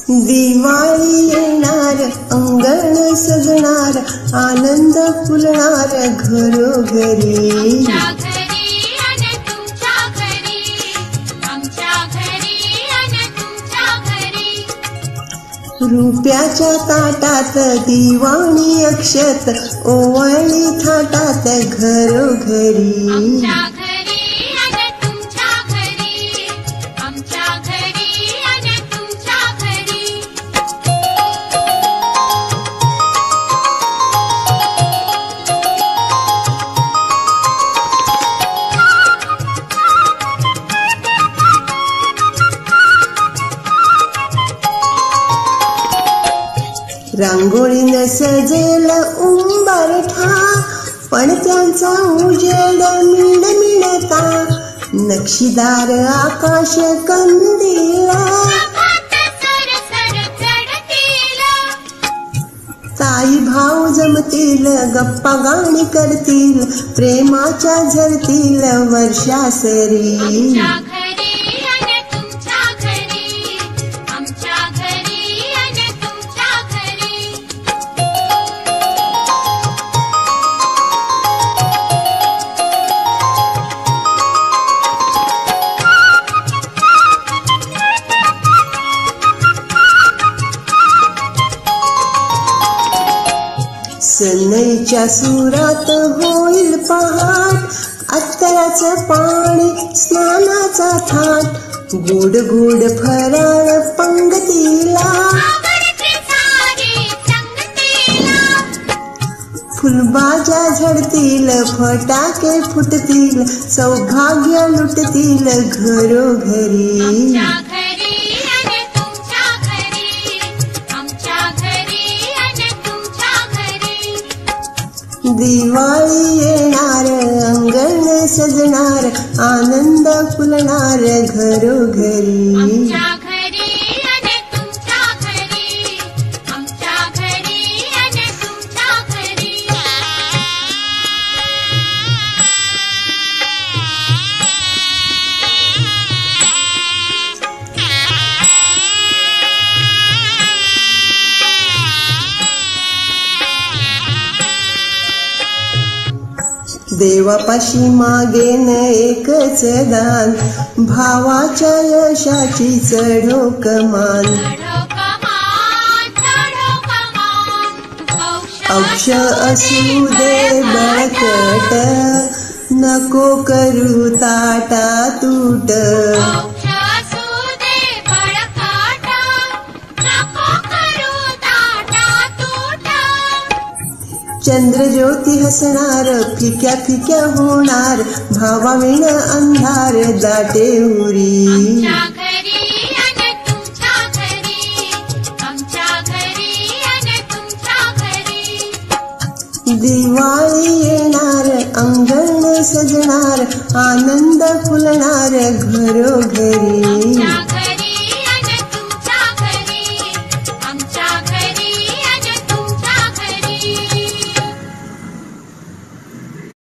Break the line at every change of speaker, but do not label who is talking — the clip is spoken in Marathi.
दिवाळी येणार अंगण सजणार आनंद फुलणार घरोघरी. रुपयाच्या ताटात दिवाणी अक्षत ओवाळली थाटात घरोघरी. रांगोळीनं सजेल उंबरठा पणत्यांचा उजेड मिळता नक्षीदार आकाश कंदीला. ताई भाऊ जमतील गप्पा गाणी करतील प्रेमाच्या झरतील वर्षासरी. सनईच्या सुरात होईल पहाट अत्तराचं पाणी स्नानाचा थाट गोड गोड फराळ पंगतीला. फुलबाजा झडतील फटाके फुटतील सौभाग्य लुटतील घरोघरी. दिवाळी येणार अंगण सजणार आनंद फुलणार घरोघरी. देवापाशी मागेन एकच दान भावाच्या यशाची चढो कमान. औक्ष असू दे बळकट नको करू ताटा तूट. चंद्र ज्योती हसणार फिक्या फिक्या होणार भावाविण अंधार दाटे उरी. दिवाळी येणार अंगण सजणार आनंद फुलणार घरोघरी.